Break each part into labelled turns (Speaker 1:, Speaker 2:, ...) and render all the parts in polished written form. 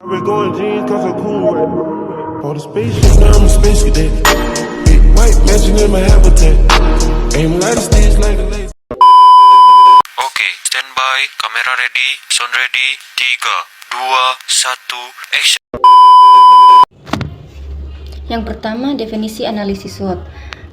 Speaker 1: I've been going jeans cause I'm cool right now. Bought a spaceship, now I'm a space cadet. Big white mansion in my habitat. Aim light stage like a laser.
Speaker 2: Oke, standby, kamera ready, sound ready, 3, 2, 1, action.
Speaker 3: Yang pertama, definisi analisis SWOT.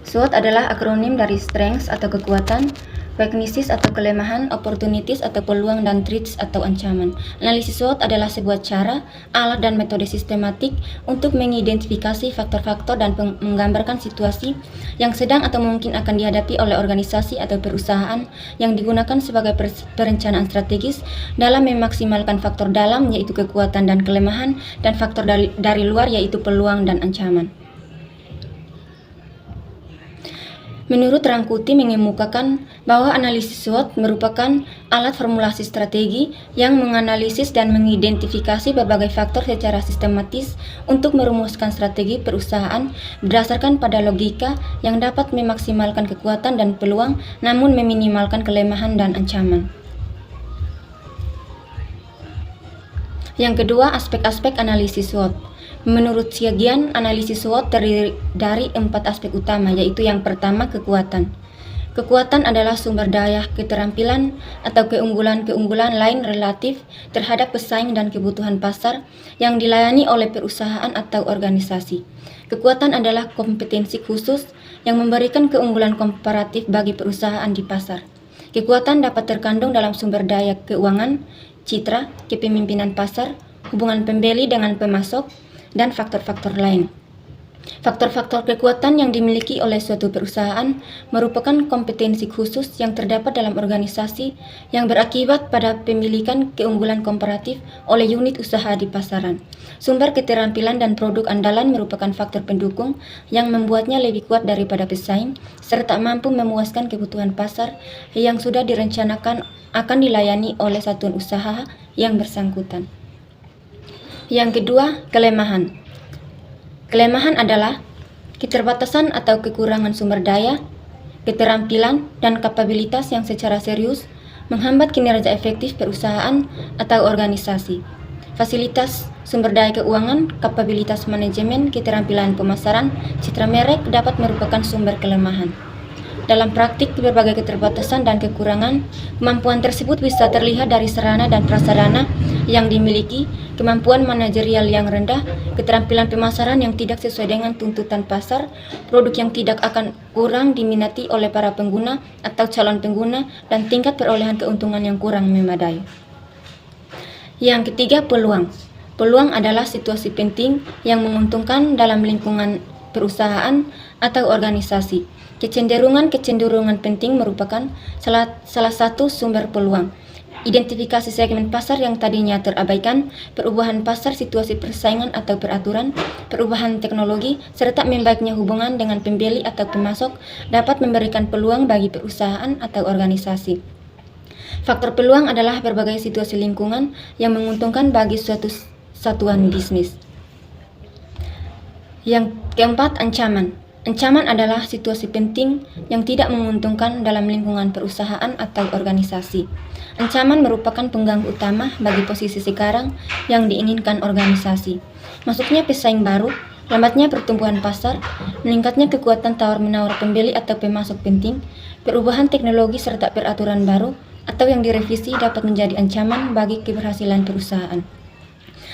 Speaker 3: SWOT adalah akronim dari strengths atau kekuatan, weaknesses atau kelemahan, opportunities atau peluang, dan threats atau ancaman. Analisis SWOT adalah sebuah cara, alat, dan metode sistematik untuk mengidentifikasi faktor-faktor dan menggambarkan situasi yang sedang atau mungkin akan dihadapi oleh organisasi atau perusahaan yang digunakan sebagai perencanaan strategis dalam memaksimalkan faktor dalam yaitu kekuatan dan kelemahan, dan faktor dari luar yaitu peluang dan ancaman. Menurut Rangkuti mengemukakan bahwa analisis SWOT merupakan alat formulasi strategi yang menganalisis dan mengidentifikasi berbagai faktor secara sistematis untuk merumuskan strategi perusahaan berdasarkan pada logika yang dapat memaksimalkan kekuatan dan peluang namun meminimalkan kelemahan dan ancaman. Yang kedua, aspek-aspek analisis SWOT. Menurut Xiaojian, analisis SWOT terdiri dari 4 aspek utama, yaitu yang pertama, kekuatan. Kekuatan adalah sumber daya, keterampilan, atau keunggulan-keunggulan lain relatif terhadap pesaing dan kebutuhan pasar yang dilayani oleh perusahaan atau organisasi. Kekuatan adalah kompetensi khusus yang memberikan keunggulan komparatif bagi perusahaan di pasar. Kekuatan dapat terkandung dalam sumber daya keuangan, citra, kepemimpinan pasar, hubungan pembeli dengan pemasok, dan faktor-faktor lain. Faktor-faktor kekuatan yang dimiliki oleh suatu perusahaan merupakan kompetensi khusus yang terdapat dalam organisasi yang berakibat pada pemilikan keunggulan komparatif oleh unit usaha di pasaran. Sumber keterampilan dan produk andalan merupakan faktor pendukung yang membuatnya lebih kuat daripada pesaing, serta mampu memuaskan kebutuhan pasar yang sudah direncanakan akan dilayani oleh satuan usaha yang bersangkutan. Yang kedua, kelemahan. Kelemahan adalah keterbatasan atau kekurangan sumber daya, keterampilan, dan kapabilitas yang secara serius menghambat kinerja efektif perusahaan atau organisasi. Fasilitas, sumber daya keuangan, kapabilitas manajemen, keterampilan pemasaran, citra merek dapat merupakan sumber kelemahan. Dalam praktik, berbagai keterbatasan dan kekurangan kemampuan tersebut bisa terlihat dari sarana dan prasarana yang dimiliki, kemampuan manajerial yang rendah, keterampilan pemasaran yang tidak sesuai dengan tuntutan pasar, produk yang tidak akan kurang diminati oleh para pengguna atau calon pengguna, dan tingkat perolehan keuntungan yang kurang memadai. Yang ketiga, peluang. Peluang adalah situasi penting yang menguntungkan dalam lingkungan perusahaan atau organisasi. Kecenderungan penting merupakan salah satu sumber peluang. Identifikasi segmen pasar yang tadinya terabaikan, perubahan pasar, situasi persaingan atau peraturan, perubahan teknologi, serta membaiknya hubungan dengan pembeli atau pemasok dapat memberikan peluang bagi perusahaan atau organisasi. Faktor peluang adalah berbagai situasi lingkungan yang menguntungkan bagi suatu satuan bisnis. Yang keempat, ancaman. Ancaman adalah situasi penting yang tidak menguntungkan dalam lingkungan perusahaan atau organisasi. Ancaman merupakan pengganggu utama bagi posisi sekarang yang diinginkan organisasi. Masuknya pesaing baru, lambatnya pertumbuhan pasar, meningkatnya kekuatan tawar-menawar pembeli atau pemasok penting, perubahan teknologi serta peraturan baru atau yang direvisi dapat menjadi ancaman bagi keberhasilan perusahaan.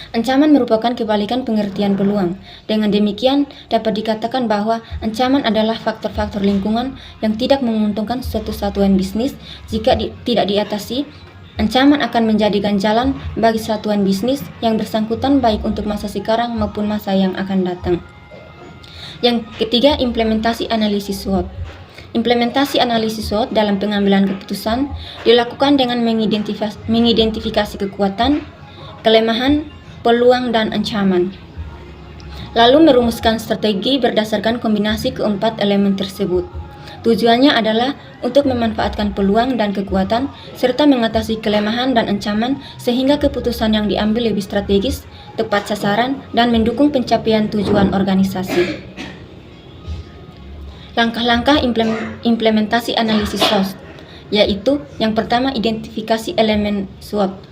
Speaker 3: Ancaman merupakan kebalikan pengertian peluang. Dengan demikian, dapat dikatakan bahwa ancaman adalah faktor-faktor lingkungan yang tidak menguntungkan suatu satuan bisnis. Jika tidak diatasi, ancaman akan menjadi ganjalan bagi satuan bisnis yang bersangkutan baik untuk masa sekarang maupun masa yang akan datang. Yang ketiga, implementasi analisis SWOT. Implementasi analisis SWOT dalam pengambilan keputusan dilakukan dengan mengidentifikasi kekuatan, kelemahan, peluang, dan ancaman, lalu merumuskan strategi berdasarkan kombinasi keempat elemen tersebut. Tujuannya adalah untuk memanfaatkan peluang dan kekuatan serta mengatasi kelemahan dan ancaman sehingga keputusan yang diambil lebih strategis, tepat sasaran, dan mendukung pencapaian tujuan organisasi. Langkah-langkah implementasi analisis SWOT, yaitu yang pertama, identifikasi elemen SWOT.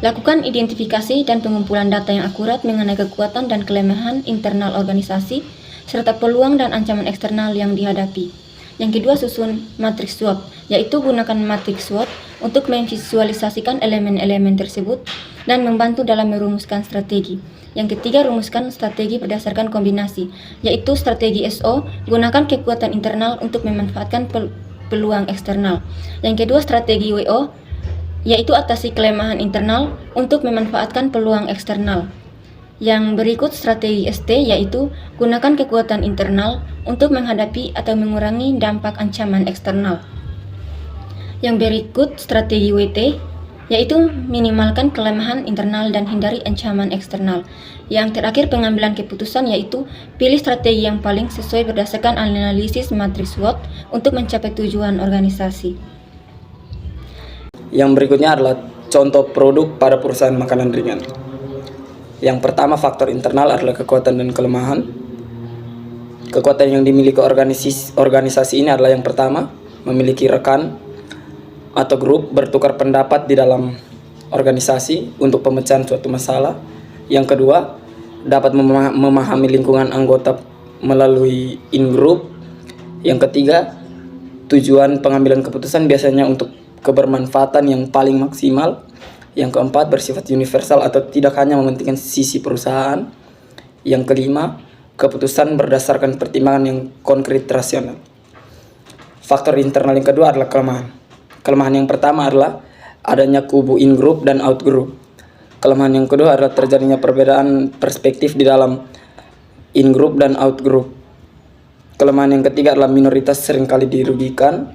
Speaker 3: Lakukan identifikasi dan pengumpulan data yang akurat mengenai kekuatan dan kelemahan internal organisasi, serta peluang dan ancaman eksternal yang dihadapi. Yang kedua, susun matriks SWOT, yaitu gunakan matriks SWOT untuk memvisualisasikan elemen-elemen tersebut dan membantu dalam merumuskan strategi. Yang ketiga, rumuskan strategi berdasarkan kombinasi, yaitu strategi SO, gunakan kekuatan internal untuk memanfaatkan peluang eksternal. Yang kedua, strategi WO, yaitu atasi kelemahan internal untuk memanfaatkan peluang eksternal. Yang berikut strategi ST, yaitu gunakan kekuatan internal untuk menghadapi atau mengurangi dampak ancaman eksternal. Yang berikut strategi WT, yaitu minimalkan kelemahan internal dan hindari ancaman eksternal. Yang terakhir, pengambilan keputusan, yaitu pilih strategi yang paling sesuai berdasarkan analisis matriks SWOT untuk mencapai tujuan organisasi.
Speaker 4: Yang berikutnya adalah contoh produk pada perusahaan makanan ringan. Yang pertama, faktor internal adalah kekuatan dan kelemahan. Kekuatan yang dimiliki organisasi ini adalah yang pertama, memiliki rekan atau grup bertukar pendapat di dalam organisasi untuk pemecahan suatu masalah. Yang kedua, dapat memahami lingkungan anggota melalui in-group. Yang ketiga, tujuan pengambilan keputusan biasanya untuk kebermanfaatan yang paling maksimal. Yang keempat, bersifat universal atau tidak hanya mementingkan sisi perusahaan. Yang kelima, keputusan berdasarkan pertimbangan yang konkret rasional. Faktor internal yang kedua adalah kelemahan. Kelemahan yang pertama adalah adanya kubu in group dan out group. Kelemahan yang kedua adalah terjadinya perbedaan perspektif di dalam in group dan out group. Kelemahan yang ketiga adalah minoritas seringkali dirugikan.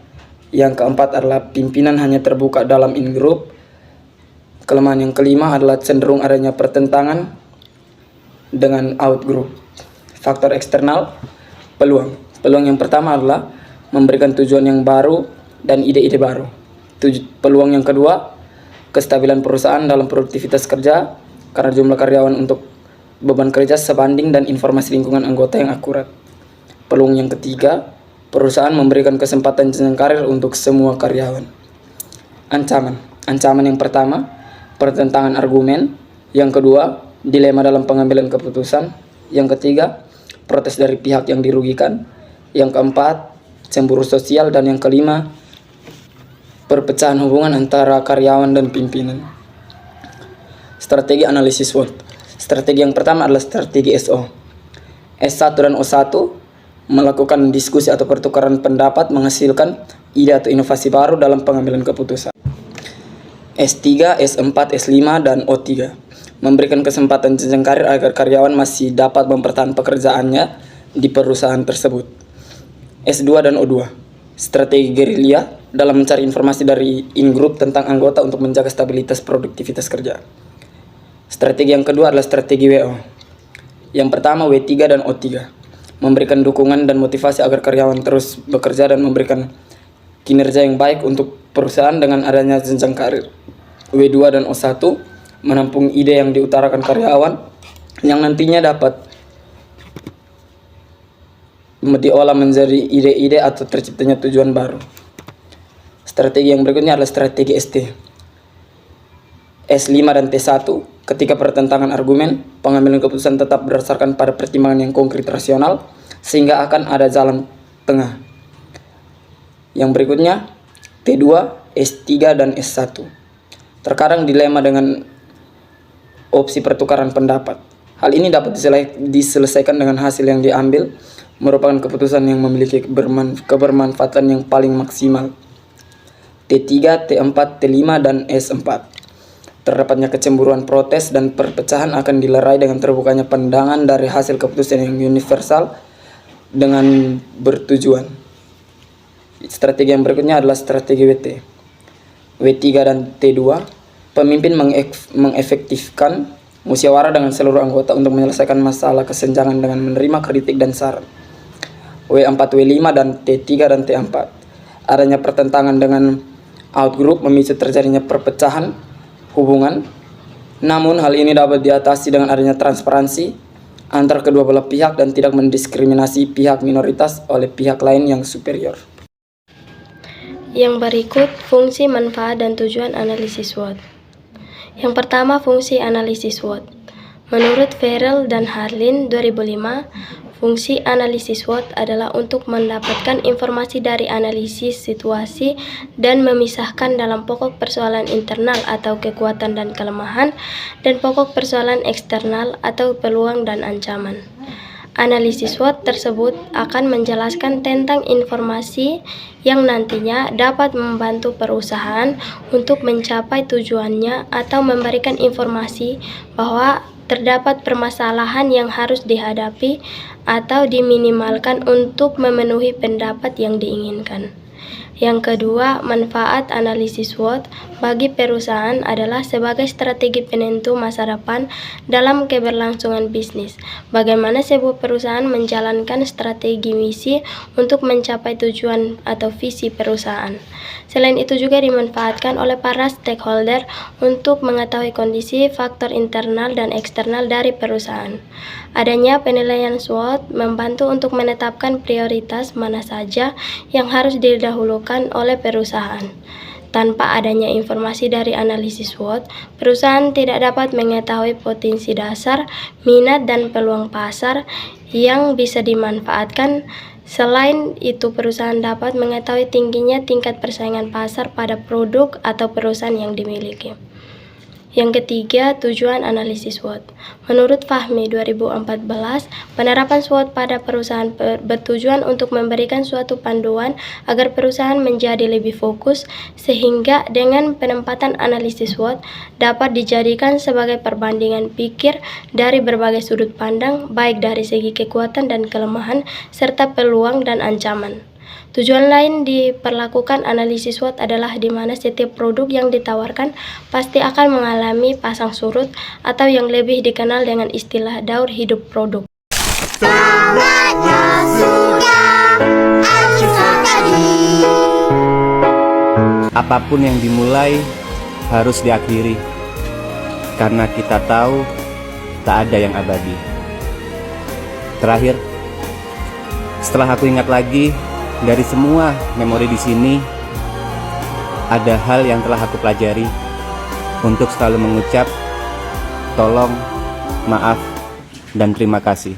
Speaker 4: Yang keempat adalah pimpinan hanya terbuka dalam in-group. Kelemahan yang kelima adalah cenderung adanya pertentangan dengan out-group. Faktor eksternal, peluang. Peluang yang pertama adalah memberikan tujuan yang baru dan ide-ide baru. Peluang yang kedua, kestabilan perusahaan dalam produktivitas kerja karena jumlah karyawan untuk beban kerja sebanding dan informasi lingkungan anggota yang akurat. Peluang yang ketiga, perusahaan memberikan kesempatan jenjang karir untuk semua karyawan. Ancaman. Ancaman yang pertama, pertentangan argumen. Yang kedua, dilema dalam pengambilan keputusan. Yang ketiga, protes dari pihak yang dirugikan. Yang keempat, cemburu sosial. Dan yang kelima, perpecahan hubungan antara karyawan dan pimpinan. Strategi analisis SWOT. Strategi yang pertama adalah strategi SO. S1 dan O1 melakukan diskusi atau pertukaran pendapat menghasilkan ide atau inovasi baru dalam pengambilan keputusan. S3, S4, S5, dan O3 memberikan kesempatan jenjang karir agar karyawan masih dapat mempertahankan pekerjaannya di perusahaan tersebut. S2 dan O2, strategi gerilya dalam mencari informasi dari in-group tentang anggota untuk menjaga stabilitas produktivitas kerja. Strategi yang kedua adalah strategi WO. Yang pertama, W3 dan O3. Memberikan dukungan dan motivasi agar karyawan terus bekerja dan memberikan kinerja yang baik untuk perusahaan dengan adanya jenjang karir. W2 dan O1 menampung ide yang diutarakan karyawan yang nantinya dapat diolah menjadi ide-ide atau terciptanya tujuan baru. Strategi yang berikutnya adalah strategi ST. S5 dan T1, ketika pertentangan argumen, pengambilan keputusan tetap berdasarkan pada pertimbangan yang konkret rasional, sehingga akan ada jalan tengah. Yang berikutnya, T2, S3, dan S1. Terkadang dilema dengan opsi pertukaran pendapat. Hal ini dapat diselesaikan dengan hasil yang diambil merupakan keputusan yang memiliki kebermanfaatan yang paling maksimal. T3, T4, T5, dan S4. Terdapatnya kecemburuan, protes, dan perpecahan akan dilerai dengan terbukanya pandangan dari hasil keputusan yang universal dengan bertujuan. Strategi yang berikutnya adalah strategi WT. W3 dan T2, pemimpin mengefektifkan musyawarah dengan seluruh anggota untuk menyelesaikan masalah kesenjangan dengan menerima kritik dan saran. W4, W5, dan T3 dan T4. Adanya pertentangan dengan outgroup memicu terjadinya perpecahan hubungan, namun hal ini dapat diatasi dengan adanya transparansi antar kedua belah pihak dan tidak mendiskriminasi pihak minoritas oleh pihak lain yang superior.
Speaker 5: Yang berikut, fungsi, manfaat, dan tujuan analisis SWOT. Yang pertama, fungsi analisis SWOT. Menurut Farrell dan Harlin 2005, fungsi analisis SWOT adalah untuk mendapatkan informasi dari analisis situasi dan memisahkan dalam pokok persoalan internal atau kekuatan dan kelemahan dan pokok persoalan eksternal atau peluang dan ancaman. Analisis SWOT tersebut akan menjelaskan tentang informasi yang nantinya dapat membantu perusahaan untuk mencapai tujuannya atau memberikan informasi bahwa terdapat permasalahan yang harus dihadapi atau diminimalkan untuk memenuhi pendapat yang diinginkan. Yang kedua, manfaat analisis SWOT bagi perusahaan adalah sebagai strategi penentu masa depan dalam keberlangsungan bisnis. Bagaimana sebuah perusahaan menjalankan strategi misi untuk mencapai tujuan atau visi perusahaan. Selain itu juga dimanfaatkan oleh para stakeholder untuk mengetahui kondisi, faktor internal dan eksternal dari perusahaan. Adanya penilaian SWOT membantu untuk menetapkan prioritas mana saja yang harus didahulukan oleh perusahaan. Tanpa adanya informasi dari analisis SWOT, perusahaan tidak dapat mengetahui potensi dasar, minat, dan peluang pasar yang bisa dimanfaatkan. Selain itu, perusahaan dapat mengetahui tingginya tingkat persaingan pasar pada produk atau perusahaan yang dimiliki. Yang ketiga, tujuan analisis SWOT. Menurut Fahmi 2014, penerapan SWOT pada perusahaan bertujuan untuk memberikan suatu panduan agar perusahaan menjadi lebih fokus, sehingga dengan penempatan analisis SWOT dapat dijadikan sebagai perbandingan pikir dari berbagai sudut pandang, baik dari segi kekuatan dan kelemahan, serta peluang dan ancaman. Tujuan lain diperlakukan analisis SWOT adalah di mana setiap produk yang ditawarkan pasti akan mengalami pasang surut atau yang lebih dikenal dengan istilah daur hidup produk.
Speaker 6: Apapun yang dimulai harus diakhiri, karena kita tahu tak ada yang abadi. Terakhir, setelah aku ingat lagi, dari semua memori di sini, ada hal yang telah aku pelajari untuk selalu mengucap tolong, maaf, dan terima kasih.